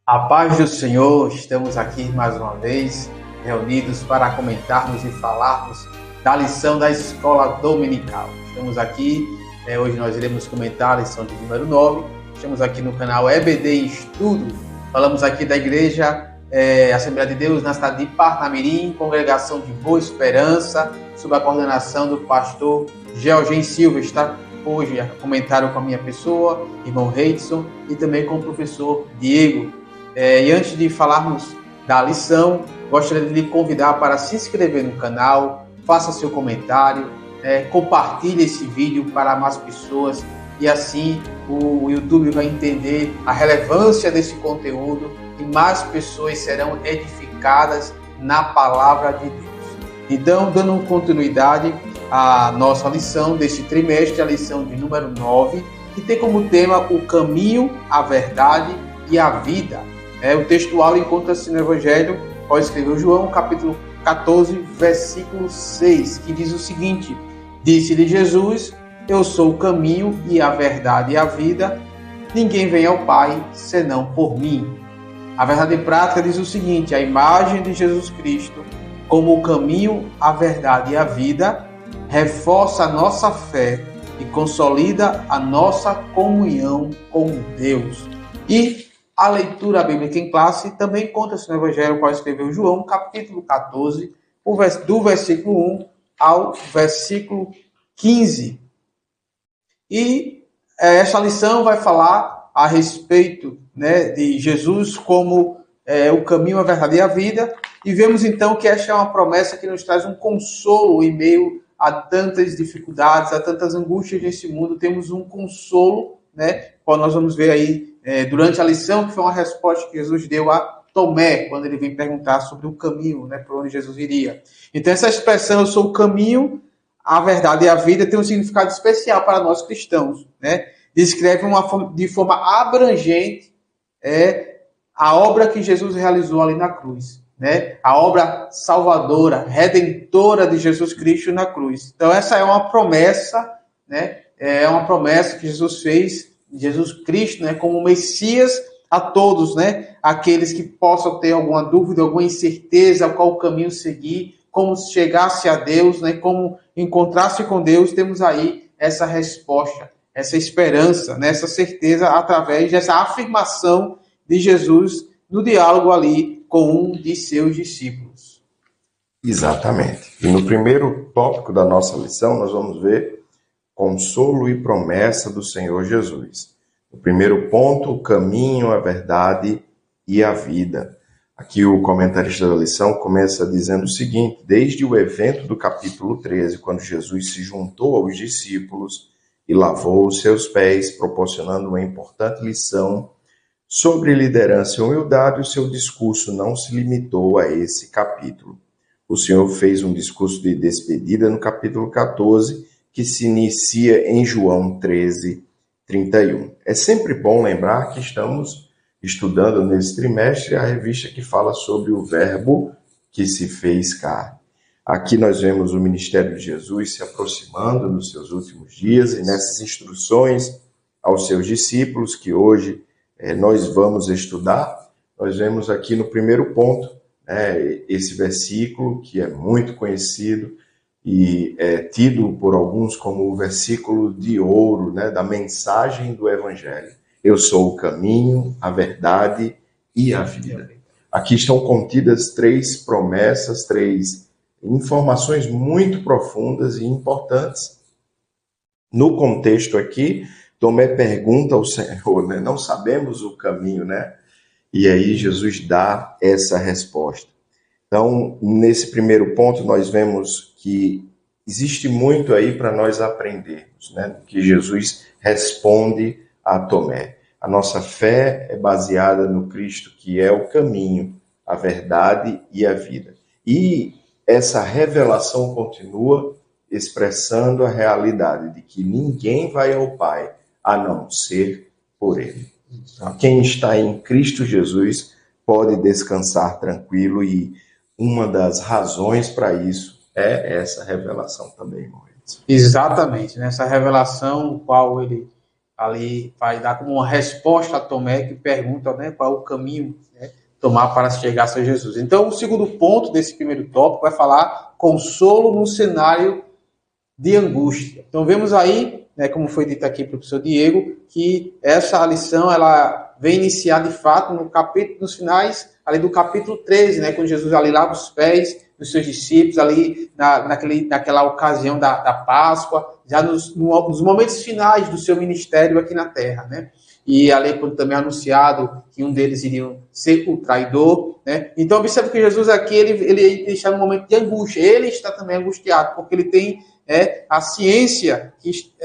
A paz do Senhor, estamos aqui mais uma vez reunidos para comentarmos e falarmos da lição da escola dominical. Estamos aqui, hoje nós iremos comentar a lição de número 9. Estamos aqui no canal EBD em Estudo. Falamos aqui da Igreja Assembleia de Deus na cidade de Parnamirim, congregação de Boa Esperança, sob a coordenação do pastor Georgen Silva. Está hoje a comentário com a minha pessoa, irmão Reidson, e também com o professor Diego. E antes de falarmos da lição, gostaria de lhe convidar para se inscrever no canal, faça seu comentário, compartilhe esse vídeo para mais pessoas e assim o YouTube vai entender a relevância desse conteúdo e mais pessoas serão edificadas na palavra de Deus. Então, dando continuidade à nossa lição deste trimestre, a lição de número 9, que tem como tema o caminho, a verdade e a vida. O textual encontra-se no Evangelho, pode escrever João, capítulo 14, versículo 6, que diz o seguinte: Disse-lhe Jesus, eu sou o caminho e a verdade e a vida, ninguém vem ao Pai senão por mim. A verdade prática diz o seguinte: a imagem de Jesus Cristo como o caminho, a verdade e a vida reforça a nossa fé e consolida a nossa comunhão com Deus. E a leitura bíblica em classe também encontra-se no Evangelho, qual escreveu João, capítulo 14, do versículo 1 ao versículo 15. E essa lição vai falar a respeito, de Jesus como o caminho, a verdade e a vida. E vemos então que esta é uma promessa que nos traz um consolo em meio a tantas dificuldades, a tantas angústias nesse mundo. Temos um consolo, qual nós vamos ver aí durante a lição, que foi uma resposta que Jesus deu a Tomé, quando ele vem perguntar sobre o caminho, por onde Jesus iria. Então, essa expressão, eu sou o caminho, a verdade e a vida, tem um significado especial para nós cristãos. Descreve de forma abrangente a obra que Jesus realizou ali na cruz. A obra salvadora, redentora de Jesus Cristo na cruz. Então, essa é uma promessa, é uma promessa que Jesus fez, Jesus Cristo, como Messias a todos, aqueles que possam ter alguma dúvida, alguma incerteza, qual o caminho seguir, como chegar-se a Deus, como encontrar-se com Deus. Temos aí essa resposta, essa esperança, essa certeza através dessa afirmação de Jesus no diálogo ali com um de seus discípulos. Exatamente. E no primeiro tópico da nossa lição, nós vamos ver consolo e promessa do Senhor Jesus. O primeiro ponto, o caminho, a verdade e a vida. Aqui o comentarista da lição começa dizendo o seguinte: desde o evento do capítulo 13, quando Jesus se juntou aos discípulos e lavou os seus pés, proporcionando uma importante lição sobre liderança e humildade, o seu discurso não se limitou a esse capítulo. O Senhor fez um discurso de despedida no capítulo 14, que se inicia em João 13, 31. É sempre bom lembrar que estamos estudando nesse trimestre a revista que fala sobre o Verbo que se fez carne. Aqui nós vemos o ministério de Jesus se aproximando nos seus últimos dias e nessas instruções aos seus discípulos que hoje nós vamos estudar. Nós vemos aqui no primeiro ponto esse versículo que é muito conhecido e é tido por alguns como o versículo de ouro, da mensagem do Evangelho. Eu sou o caminho, a verdade e a vida. Aqui estão contidas 3 promessas, 3 informações muito profundas e importantes. No contexto aqui, Tomé pergunta ao Senhor, não sabemos o caminho, E aí Jesus dá essa resposta. Então, nesse primeiro ponto, nós vemos que existe muito aí para nós aprendermos, que Jesus responde a Tomé. A nossa fé é baseada no Cristo, que é o caminho, a verdade e a vida. E essa revelação continua expressando a realidade de que ninguém vai ao Pai a não ser por Ele. Então, quem está em Cristo Jesus pode descansar tranquilo e uma das razões para isso é essa revelação também, irmão. Exatamente, essa revelação qual ele ali vai dar como uma resposta a Tomé, que pergunta, né, qual é o caminho, né, tomar para chegar a Jesus. Então, o segundo ponto desse primeiro tópico vai falar consolo no cenário de angústia. Então, vemos aí, né, como foi dito aqui pelo professor Diego, que essa lição ela vem iniciar de fato nos finais ali do capítulo 13, né, quando Jesus ali lava os pés dos seus discípulos, ali naquela ocasião da Páscoa, já nos momentos finais do seu ministério aqui na Terra, né? E ali quando também é anunciado que um deles iria ser o traidor, né? Então observe que Jesus aqui ele está num momento de angústia, ele está também angustiado, porque ele tem a ciência,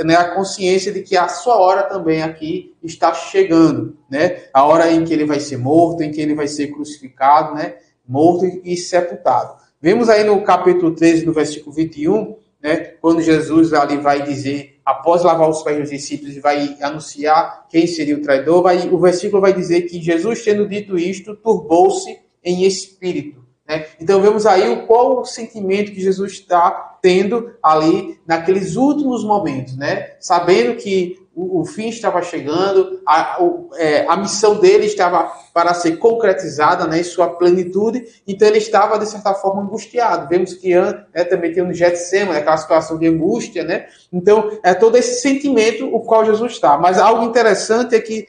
né, a consciência de que a sua hora também aqui está chegando, né? A hora em que ele vai ser morto, em que ele vai ser crucificado, né? Morto e sepultado. Vemos aí no capítulo 13, no versículo 21, né, quando Jesus ali vai dizer, após lavar os pés dos discípulos, e vai anunciar quem seria o traidor, o versículo vai dizer que Jesus, tendo dito isto, turbou-se em espírito. Né? Então vemos aí qual o sentimento que Jesus está tendo ali naqueles últimos momentos, né? Sabendo que o fim estava chegando, a missão dele estava para ser concretizada, né, em sua plenitude, então ele estava, de certa forma, angustiado. Vemos que também tem no Getsemane, aquela situação de angústia, né? Então, é todo esse sentimento o qual Jesus está. Mas algo interessante é que,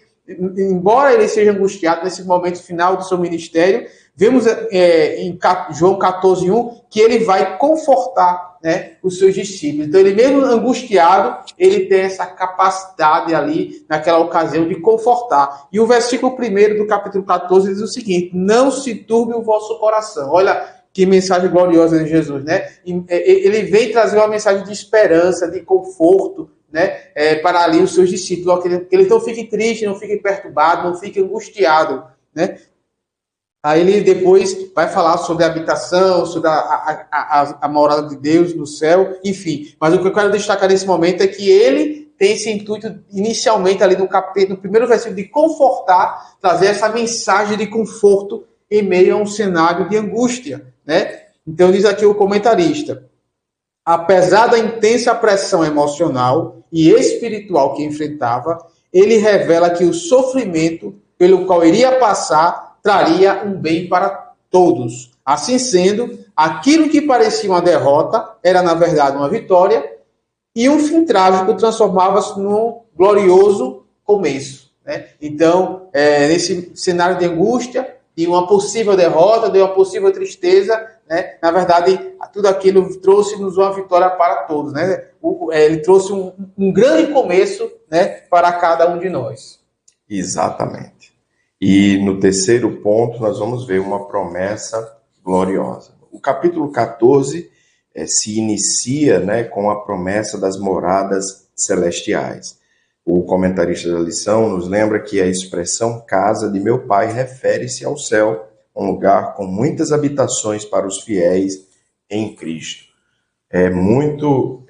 embora ele seja angustiado nesse momento final do seu ministério, vemos em João 14:1 que ele vai confortar, né, os seus discípulos. Então, ele mesmo angustiado, ele tem essa capacidade ali, naquela ocasião, de confortar. E o versículo 1 do capítulo 14 diz o seguinte: não se turbe o vosso coração. Olha que mensagem gloriosa de Jesus, né? Ele vem trazer uma mensagem de esperança, de conforto, né, para ali os seus discípulos, que eles não fiquem tristes, não fiquem perturbados, não fiquem angustiados, né? Aí ele depois vai falar sobre a habitação, sobre a morada de Deus no céu, enfim. Mas o que eu quero destacar nesse momento é que ele tem esse intuito, inicialmente, ali no primeiro versículo, de confortar, trazer essa mensagem de conforto em meio a um cenário de angústia, né? Então diz aqui o comentarista: apesar da intensa pressão emocional e espiritual que enfrentava, ele revela que o sofrimento pelo qual iria passar traria um bem para todos. Assim sendo, aquilo que parecia uma derrota era, na verdade, uma vitória, e um fim trágico transformava-se num glorioso começo, né? Então, nesse cenário de angústia, de uma possível derrota, de uma possível tristeza, né? Na verdade, tudo aquilo trouxe-nos uma vitória para todos, né? Ele trouxe um grande começo, né, para cada um de nós. Exatamente. E no terceiro ponto, nós vamos ver uma promessa gloriosa. O capítulo 14 se inicia, né, com a promessa das moradas celestiais. O comentarista da lição nos lembra que a expressão casa de meu pai refere-se ao céu, um lugar com muitas habitações para os fiéis em Cristo. É muito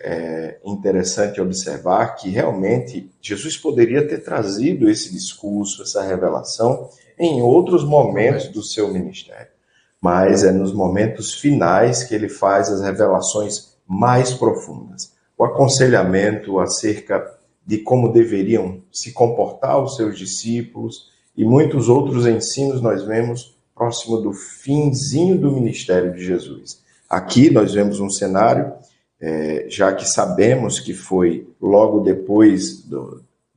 interessante observar que realmente Jesus poderia ter trazido esse discurso, essa revelação, em outros momentos do seu ministério. Mas é nos momentos finais que ele faz as revelações mais profundas. O aconselhamento acerca de como deveriam se comportar os seus discípulos e muitos outros ensinos nós vemos próximo do finzinho do ministério de Jesus. Aqui nós vemos um cenário, já que sabemos que foi logo depois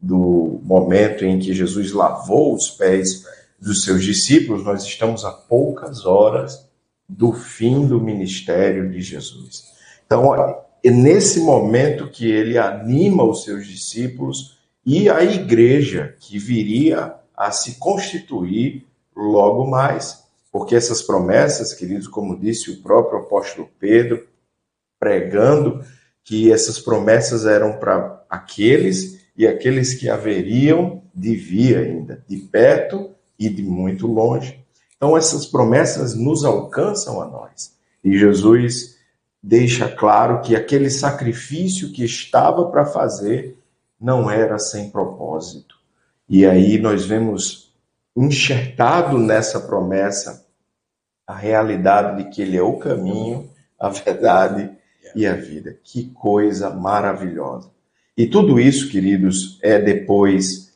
do momento em que Jesus lavou os pés dos seus discípulos, nós estamos a poucas horas do fim do ministério de Jesus. Então, é nesse momento que ele anima os seus discípulos e a igreja que viria a se constituir logo mais. Porque essas promessas, queridos, como disse o próprio apóstolo Pedro, pregando que essas promessas eram para aqueles e aqueles que haveriam de vir ainda, de perto e de muito longe. Então, essas promessas nos alcançam a nós. E Jesus deixa claro que aquele sacrifício que estava para fazer não era sem propósito. E aí nós vemos enxertado nessa promessa a realidade de que ele é o caminho, a verdade e a vida. Que coisa maravilhosa. E tudo isso, queridos, é depois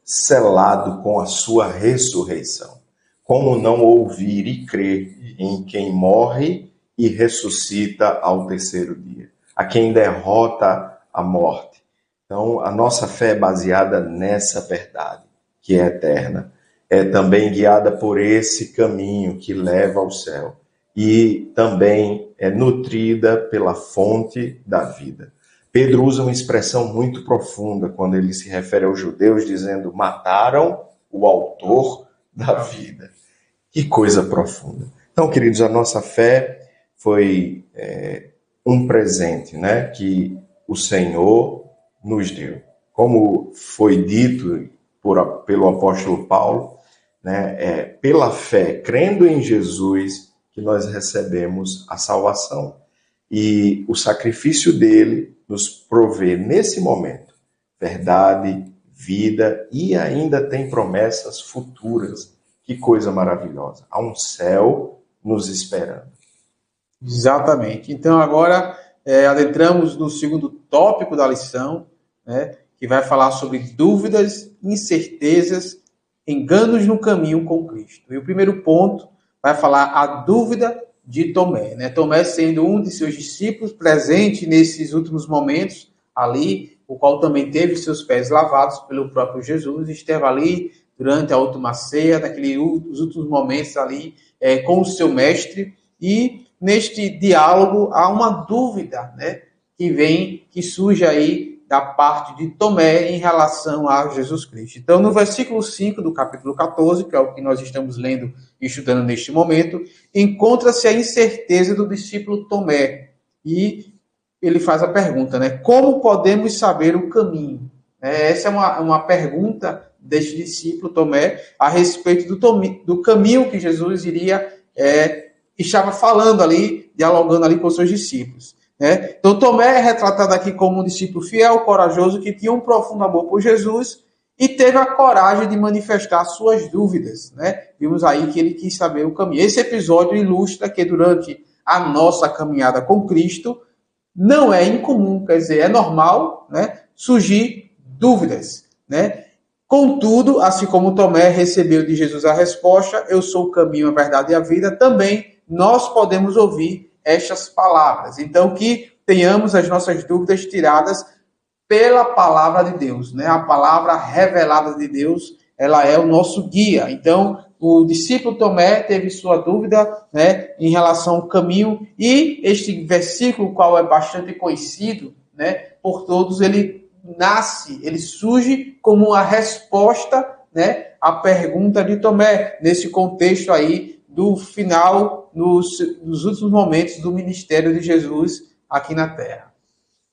selado com a sua ressurreição. Como não ouvir e crer em quem morre e ressuscita ao terceiro dia, a quem derrota a morte. Então, a nossa fé é baseada nessa verdade, que é eterna. É também guiada por esse caminho que leva ao céu. E também é nutrida pela fonte da vida. Pedro usa uma expressão muito profunda quando ele se refere aos judeus, dizendo: mataram o autor da vida. Que coisa profunda. Então, queridos, a nossa fé foi um presente, né, que o Senhor nos deu. Como foi dito pelo apóstolo Paulo, né, pela fé, crendo em Jesus, que nós recebemos a salvação. E o sacrifício dele nos provê, nesse momento, verdade, vida e ainda tem promessas futuras. Que coisa maravilhosa. Há um céu nos esperando. Exatamente. Então, agora adentramos no segundo tópico da lição, né, que vai falar sobre dúvidas, incertezas, enganos no caminho com Cristo. E o primeiro ponto vai falar a dúvida de Tomé, né? Tomé sendo um de seus discípulos presente nesses últimos momentos ali, o qual também teve seus pés lavados pelo próprio Jesus, esteve ali durante a última ceia, os últimos momentos ali com o seu mestre, e neste diálogo há uma dúvida, né, que surge aí da parte de Tomé em relação a Jesus Cristo. Então, no versículo 5 do capítulo 14, que é o que nós estamos lendo e estudando neste momento, encontra-se a incerteza do discípulo Tomé. E ele faz a pergunta, né? Como podemos saber o caminho? Essa é uma pergunta deste discípulo Tomé a respeito do caminho que Jesus estava falando ali, dialogando ali com os seus discípulos. Então, Tomé é retratado aqui como um discípulo fiel, corajoso, que tinha um profundo amor por Jesus e teve a coragem de manifestar suas dúvidas. Vimos aí que ele quis saber o caminho. Esse episódio ilustra que durante a nossa caminhada com Cristo não é incomum, quer dizer, é normal, surgir dúvidas. Contudo, assim como Tomé recebeu de Jesus a resposta, eu sou o caminho, a verdade e a vida, também nós podemos ouvir estas palavras. Então, que tenhamos as nossas dúvidas tiradas pela palavra de Deus, A palavra revelada de Deus, ela é o nosso guia. Então, o discípulo Tomé teve sua dúvida, em relação ao caminho, e este versículo, qual é bastante conhecido, por todos, ele surge como a resposta, à pergunta de Tomé, nesse contexto aí do final, nos últimos momentos do ministério de Jesus aqui na Terra.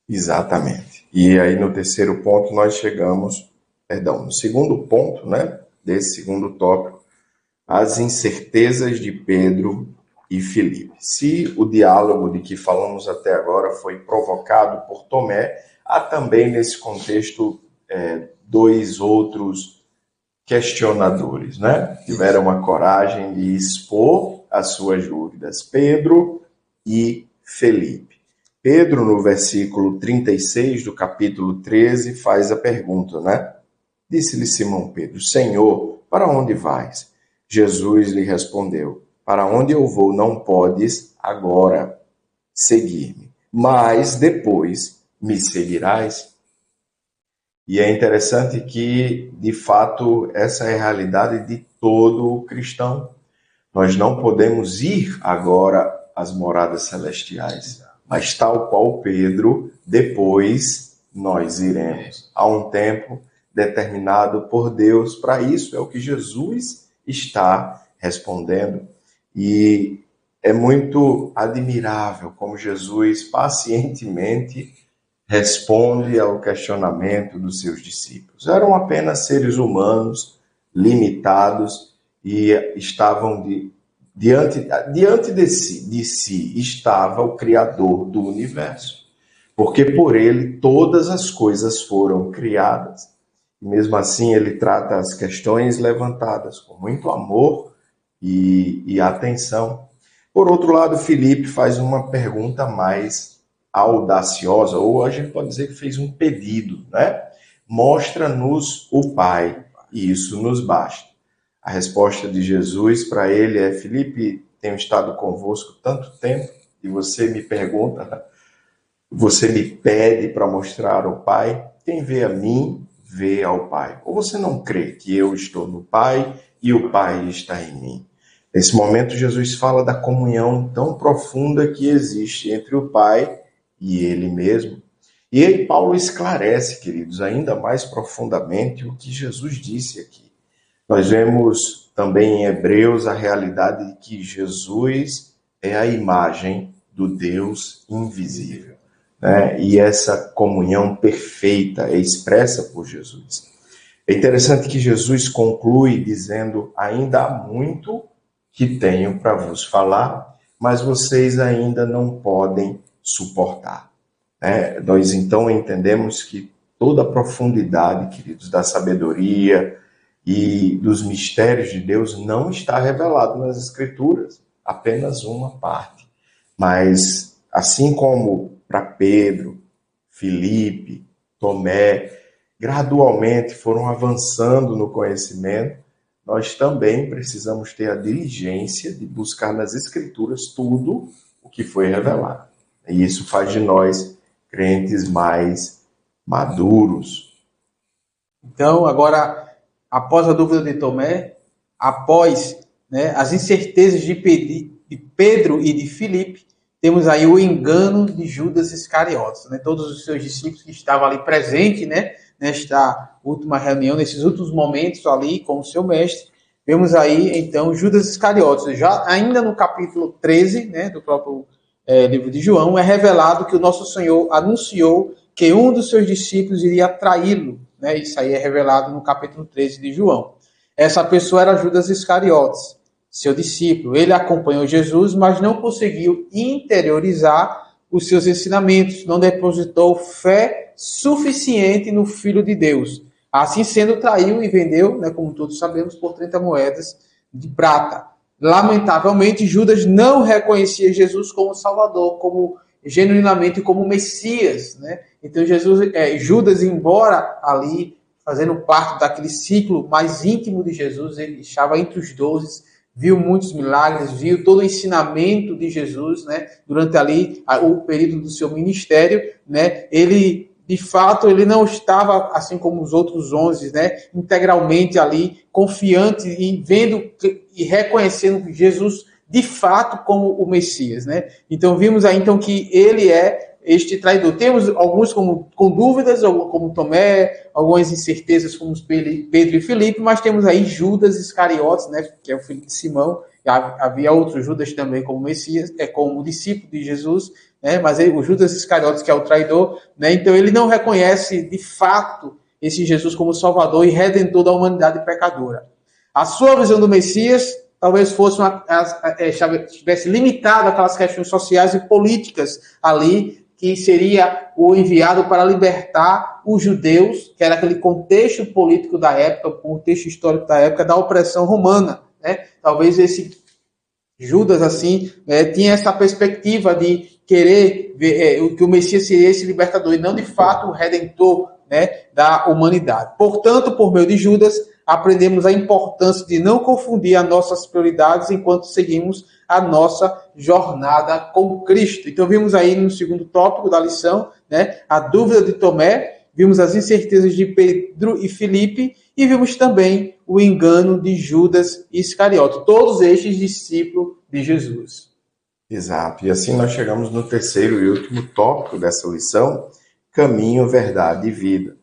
Exatamente. E aí no terceiro ponto nós chegamos, no segundo ponto, desse segundo tópico, as incertezas de Pedro e Filipe. Se o diálogo de que falamos até agora foi provocado por Tomé, há também nesse contexto dois outros questionadores, Tiveram a coragem de expor as suas dúvidas, Pedro e Felipe. Pedro, no versículo 36 do capítulo 13, faz a pergunta, Disse-lhe Simão Pedro: Senhor, para onde vais? Jesus lhe respondeu: Para onde eu vou não podes agora seguir-me, mas depois me seguirás. E é interessante que, de fato, essa é a realidade de todo cristão. Nós não podemos ir agora às moradas celestiais, mas tal qual Pedro, depois nós iremos. Há um tempo determinado por Deus para isso, é o que Jesus está respondendo. E é muito admirável como Jesus pacientemente responde ao questionamento dos seus discípulos. Eram apenas seres humanos, limitados, e estavam diante de si estava o Criador do universo, porque por ele todas as coisas foram criadas. E mesmo assim ele trata as questões levantadas com muito amor e atenção. Por outro lado, Filipe faz uma pergunta mais audaciosa, ou a gente pode dizer que fez um pedido, né? Mostra-nos o Pai, e isso nos basta. A resposta de Jesus para ele é: Filipe, tenho estado convosco tanto tempo, e você me pergunta, você me pede para mostrar o Pai? Quem vê a mim, vê ao Pai. Ou você não crê que eu estou no Pai e o Pai está em mim? Nesse momento, Jesus fala da comunhão tão profunda que existe entre o Pai e Ele mesmo. E aí Paulo esclarece, queridos, ainda mais profundamente o que Jesus disse aqui. Nós vemos também em Hebreus a realidade de que Jesus é a imagem do Deus invisível, né? E essa comunhão perfeita é expressa por Jesus. É interessante que Jesus conclui dizendo: ainda há muito que tenho para vos falar, mas vocês ainda não podem suportar. Nós então entendemos que toda a profundidade, queridos, da sabedoria e dos mistérios de Deus não está revelado nas Escrituras, apenas uma parte. Mas assim como para Pedro, Filipe, Tomé, gradualmente foram avançando no conhecimento, nós também precisamos ter a diligência de buscar nas Escrituras tudo o que foi revelado. E isso faz de nós crentes mais maduros. Então, agora, após a dúvida de Tomé, após, né, as incertezas de Pedro e de Filipe, temos aí o engano de Judas Iscariotes, né? Todos os seus discípulos que estavam ali presentes, né, nesta última reunião, nesses últimos momentos ali com o seu mestre. Vemos aí, então, Judas Iscariotes. Já ainda no capítulo 13, né, do próprio livro de João, é revelado que o nosso Senhor anunciou que um dos seus discípulos iria traí-lo, né? Isso aí é revelado no capítulo 13 de João. Essa pessoa era Judas Iscariotes, seu discípulo. Ele acompanhou Jesus, mas não conseguiu interiorizar os seus ensinamentos, não depositou fé suficiente no Filho de Deus. Assim sendo, traiu e vendeu, né, como todos sabemos, por 30 moedas de prata. Lamentavelmente, Judas não reconhecia Jesus como Salvador, como genuinamente como Messias, né? Então Judas, embora ali fazendo parte daquele ciclo mais íntimo de Jesus, ele estava entre os 12, viu muitos milagres, viu todo o ensinamento de Jesus, né? Durante ali o período do seu ministério, né? Ele de fato, ele não estava, assim como os outros 11, né, integralmente ali, confiante e vendo e reconhecendo Jesus de fato como o Messias, né? Então, vimos aí então que ele é este traidor. Temos alguns com dúvidas, como Tomé, algumas incertezas como Pedro e Filipe, mas temos aí Judas Iscariotes, né, que é o filho de Simão. Havia outros Judas também como Messias, como discípulo de Jesus, né, mas o Judas Iscariotes, que é o traidor, né, então ele não reconhece de fato esse Jesus como Salvador e Redentor da humanidade pecadora. A sua visão do Messias talvez estivesse limitado àquelas questões sociais e políticas ali, que seria o enviado para libertar os judeus, que era aquele contexto político da época, contexto histórico da época, da opressão romana, né? Talvez esse Judas, assim, tinha essa perspectiva de querer ver que o Messias seria esse libertador, e não, de fato, o redentor, né, da humanidade. Portanto, por meio de Judas, aprendemos a importância de não confundir as nossas prioridades enquanto seguimos a nossa jornada com Cristo. Então, vimos aí no segundo tópico da lição, né, a dúvida de Tomé, vimos as incertezas de Pedro e Filipe, e vimos também o engano de Judas Iscariote, todos estes discípulos de Jesus. Exato, e assim nós chegamos no terceiro e último tópico dessa lição, caminho, verdade e vida,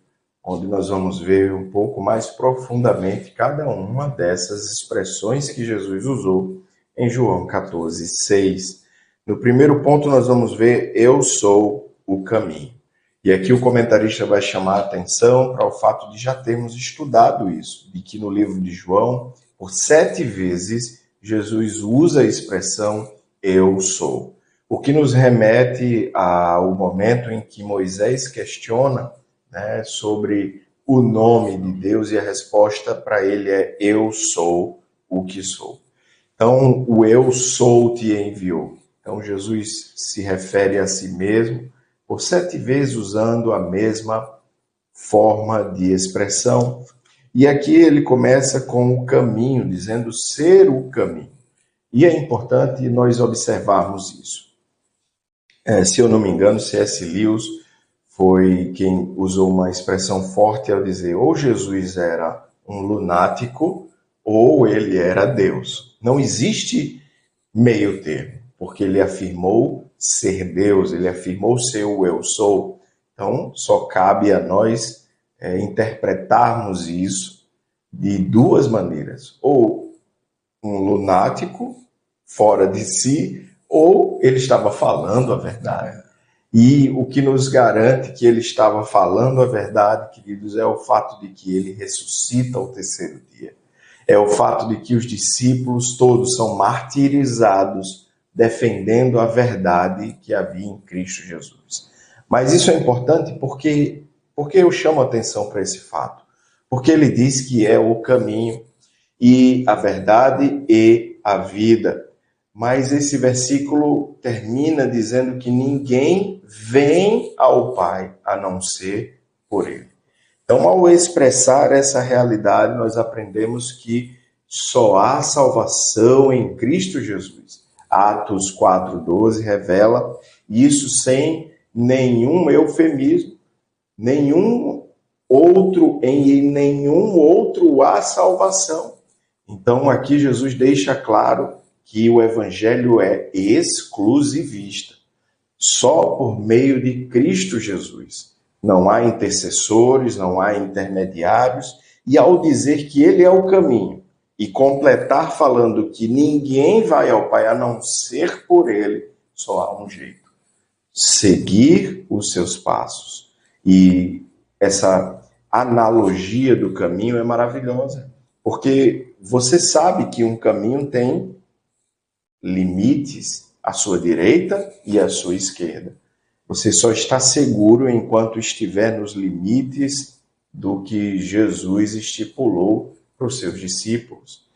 onde nós vamos ver um pouco mais profundamente cada uma dessas expressões que Jesus usou em João 14:6. No primeiro ponto nós vamos ver: eu sou o caminho. E aqui o comentarista vai chamar a atenção para o fato de já termos estudado isso, de que no livro de João, por 7 vezes, Jesus usa a expressão eu sou. O que nos remete ao momento em que Moisés questiona, né, sobre o nome de Deus, e a resposta para ele é: eu sou o que sou. Então, o eu sou te enviou. Então, Jesus se refere a si mesmo por 7 vezes usando a mesma forma de expressão. E aqui ele começa com o caminho, dizendo ser o caminho. E é importante nós observarmos isso. Se eu não me engano, C.S. Lewis foi quem usou uma expressão forte ao dizer ou Jesus era um lunático ou ele era Deus. Não existe meio termo, porque ele afirmou ser Deus, ele afirmou ser o eu sou. Então, só cabe a nós interpretarmos isso de 2 maneiras. Ou um lunático fora de si, ou ele estava falando a verdade. E o que nos garante que ele estava falando a verdade, queridos, é o fato de que ele ressuscita ao 3º dia. É o fato de que os discípulos todos são martirizados defendendo a verdade que havia em Cristo Jesus. Mas isso é importante porque eu chamo a atenção para esse fato. Porque ele diz que é o caminho e a verdade e a vida. Mas esse versículo termina dizendo que ninguém vem ao Pai a não ser por Ele. Então, ao expressar essa realidade, nós aprendemos que só há salvação em Cristo Jesus. Atos 4:12 revela isso sem nenhum eufemismo, em nenhum outro há salvação. Então, aqui Jesus deixa claro que o evangelho é exclusivista, só por meio de Cristo Jesus. Não há intercessores, não há intermediários, e ao dizer que ele é o caminho, e completar falando que ninguém vai ao Pai a não ser por ele, só há um jeito: seguir os seus passos. E essa analogia do caminho é maravilhosa, porque você sabe que um caminho tem limites à sua direita e à sua esquerda. Você só está seguro enquanto estiver nos limites do que Jesus estipulou para os seus discípulos,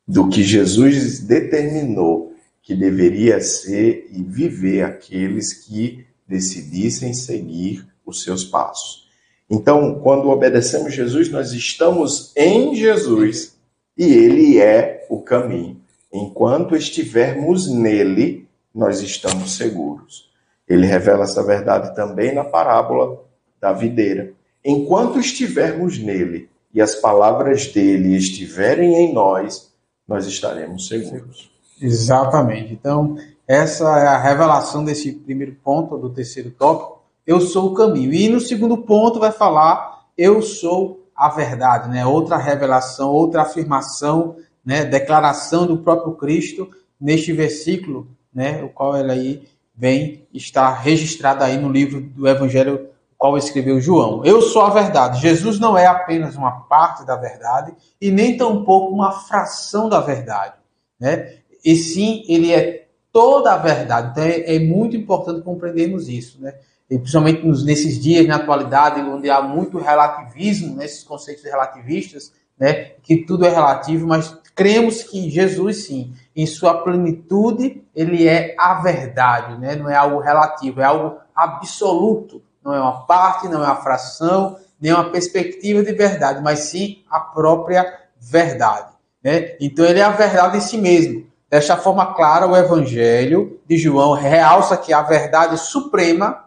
do que Jesus determinou que deveria ser e viver aqueles que decidissem seguir os seus passos. Então, quando obedecemos Jesus, nós estamos em Jesus e Ele é o caminho. Enquanto estivermos nele, nós estamos seguros. Ele revela essa verdade também na parábola da videira. Enquanto estivermos nele e as palavras dele estiverem em nós, nós estaremos seguros. Exatamente. Então, essa é a revelação desse primeiro ponto, do 3º tópico. Eu sou o caminho. E no 2º ponto vai falar, eu sou a verdade, né? Outra revelação, outra afirmação, né? Declaração do próprio Cristo neste versículo, né? O qual ele aí vem estar registrado aí no livro do Evangelho, o qual escreveu João. Eu sou a verdade. Jesus não é apenas uma parte da verdade e nem tampouco uma fração da verdade, né? E sim, ele é toda a verdade. Então é muito importante compreendermos isso, né? E principalmente nesses dias, na atualidade, onde há muito relativismo, nesses conceitos relativistas, né? Que tudo é relativo, mas cremos que Jesus, sim, em sua plenitude, ele é a verdade, né? Não é algo relativo, é algo absoluto. Não é uma parte, não é uma fração, nem uma perspectiva de verdade, mas sim a própria verdade, né? Então ele é a verdade em si mesmo. Desta forma clara, o Evangelho de João realça que a verdade suprema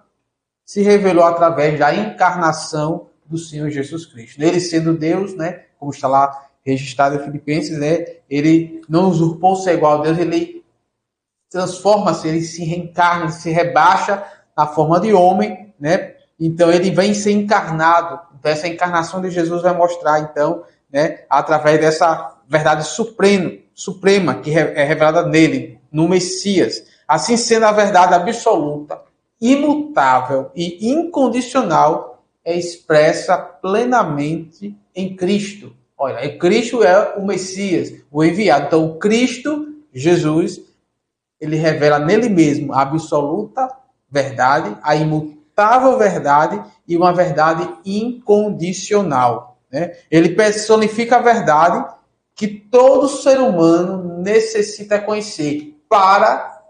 se revelou através da encarnação do Senhor Jesus Cristo. Ele sendo Deus, né, como está lá registrado em Filipenses, né, ele não usurpou ser igual a Deus, ele transforma-se, ele se reencarna, ele se rebaixa na forma de homem, né? Então ele vem ser encarnado. Então essa encarnação de Jesus vai mostrar, então, né, através dessa verdade suprema que é revelada nele, no Messias. Assim sendo a verdade absoluta, imutável e incondicional, é expressa plenamente em Cristo. Olha, Cristo é o Messias, o enviado. Então, Cristo, Jesus, ele revela nele mesmo a absoluta verdade, a imutável verdade e uma verdade incondicional, né? Ele personifica a verdade que todo ser humano necessita conhecer para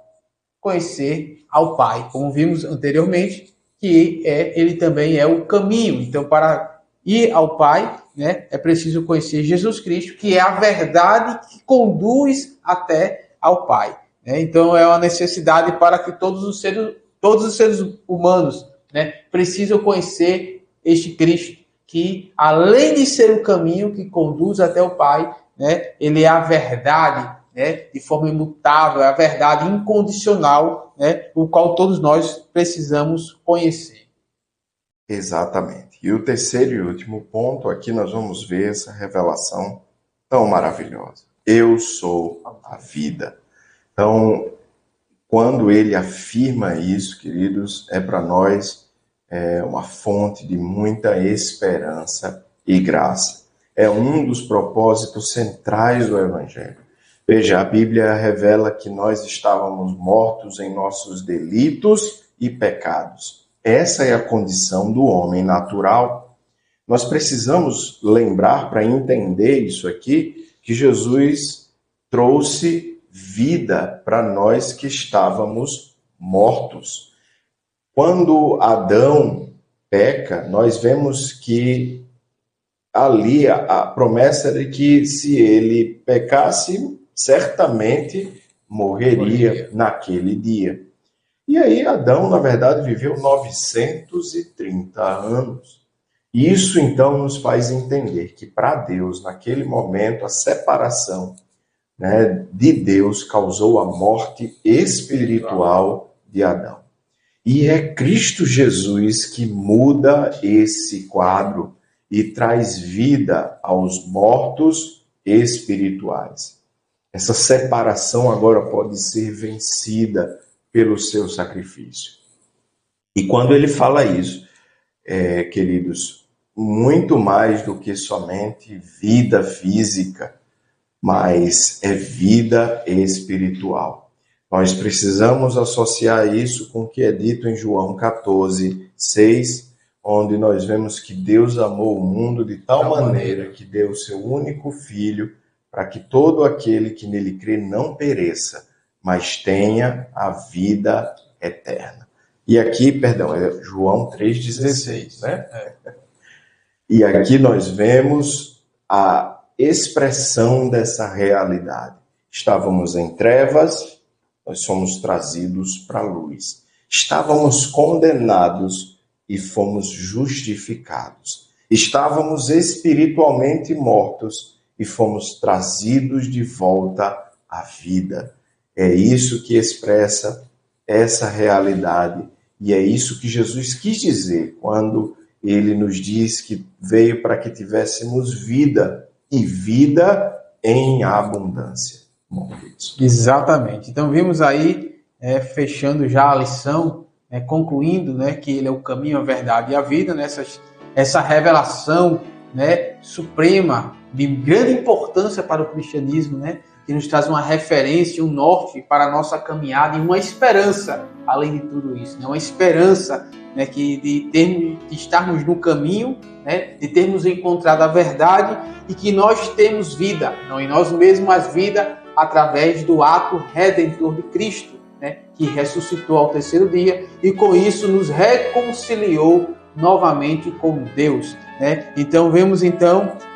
conhecer ao Pai. Como vimos anteriormente, que ele também é o caminho. Então, para ir ao Pai, né, é preciso conhecer Jesus Cristo, que é a verdade que conduz até ao Pai. Né? Então, é uma necessidade para que todos os seres humanos, né, precisam conhecer este Cristo, que além de ser o caminho que conduz até o Pai, né, ele é a verdade, né, de forma imutável, é a verdade incondicional, né, o qual todos nós precisamos conhecer. Exatamente. E o terceiro e último ponto, aqui nós vamos ver essa revelação tão maravilhosa. Eu sou a vida. Então, quando ele afirma isso, queridos, é para nós uma fonte de muita esperança e graça. É um dos propósitos centrais do Evangelho. Veja, a Bíblia revela que nós estávamos mortos em nossos delitos e pecados. Essa é a condição do homem natural. Nós precisamos lembrar, para entender isso aqui, que Jesus trouxe vida para nós que estávamos mortos. Quando Adão peca, nós vemos que ali a promessa era de que se ele pecasse, certamente morreria naquele dia. E aí Adão, na verdade, viveu 930 anos. Isso, então, nos faz entender que, para Deus, naquele momento, a separação, né, de Deus causou a morte espiritual de Adão. E é Cristo Jesus que muda esse quadro e traz vida aos mortos espirituais. Essa separação agora pode ser vencida pelo seu sacrifício. E quando ele fala isso, queridos, muito mais do que somente vida física, mas é vida espiritual. Nós precisamos associar isso com o que é dito em João 14:6, onde nós vemos que Deus amou o mundo de tal maneira que deu o seu único Filho, para que todo aquele que nele crê não pereça, mas tenha a vida eterna. E aqui, perdão, é João 3,16, né? E aqui nós vemos a expressão dessa realidade. Estávamos em trevas, nós somos trazidos para a luz. Estávamos condenados e fomos justificados. Estávamos espiritualmente mortos e fomos trazidos de volta à vida. É isso que expressa essa realidade e é isso que Jesus quis dizer quando ele nos diz que veio para que tivéssemos vida e vida em abundância. Bom, exatamente. Então vimos aí, fechando já a lição, concluindo, que ele é o caminho, a verdade e a vida, essa revelação, suprema, de grande importância para o cristianismo, que nos traz uma referência, um norte para a nossa caminhada e uma esperança, além de tudo isso, uma esperança de estarmos no caminho, de termos encontrado a verdade e que nós temos vida, não em nós mesmos, mas vida através do ato redentor de Cristo, que ressuscitou ao terceiro dia e com isso nos reconciliou novamente com Deus. Então vemos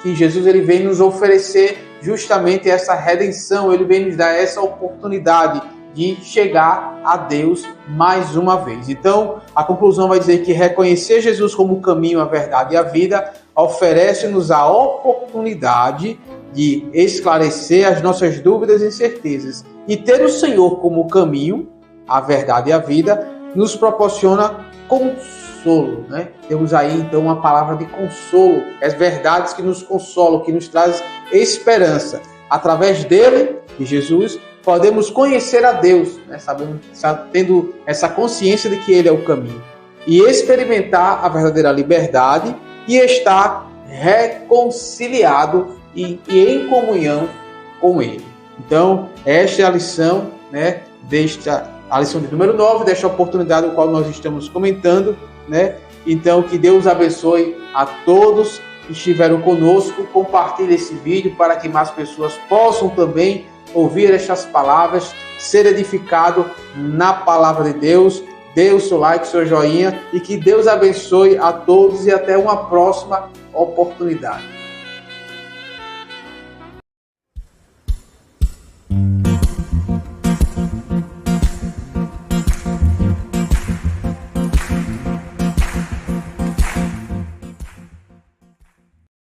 que Jesus ele vem nos oferecer justamente essa redenção, ele vem nos dar essa oportunidade de chegar a Deus mais uma vez. Então a conclusão vai dizer que reconhecer Jesus como o caminho, a verdade e a vida oferece-nos a oportunidade de esclarecer as nossas dúvidas e incertezas e ter o Senhor como o caminho, a verdade e a vida nos proporciona consolo, Temos aí então uma palavra de consolo, as verdades que nos consolam, que nos traz esperança. Através dele, de Jesus, podemos conhecer a Deus, tendo essa consciência de que ele é o caminho e experimentar a verdadeira liberdade e estar reconciliado e em comunhão com ele. Então, esta é a lição, a lição de número 9, desta oportunidade no qual nós estamos comentando, Então, que Deus abençoe a todos que estiveram conosco. Compartilhe esse vídeo para que mais pessoas possam também ouvir estas palavras, ser edificado na palavra de Deus. dê o seu like, o seu joinha, e que Deus abençoe a todos e até uma próxima oportunidade.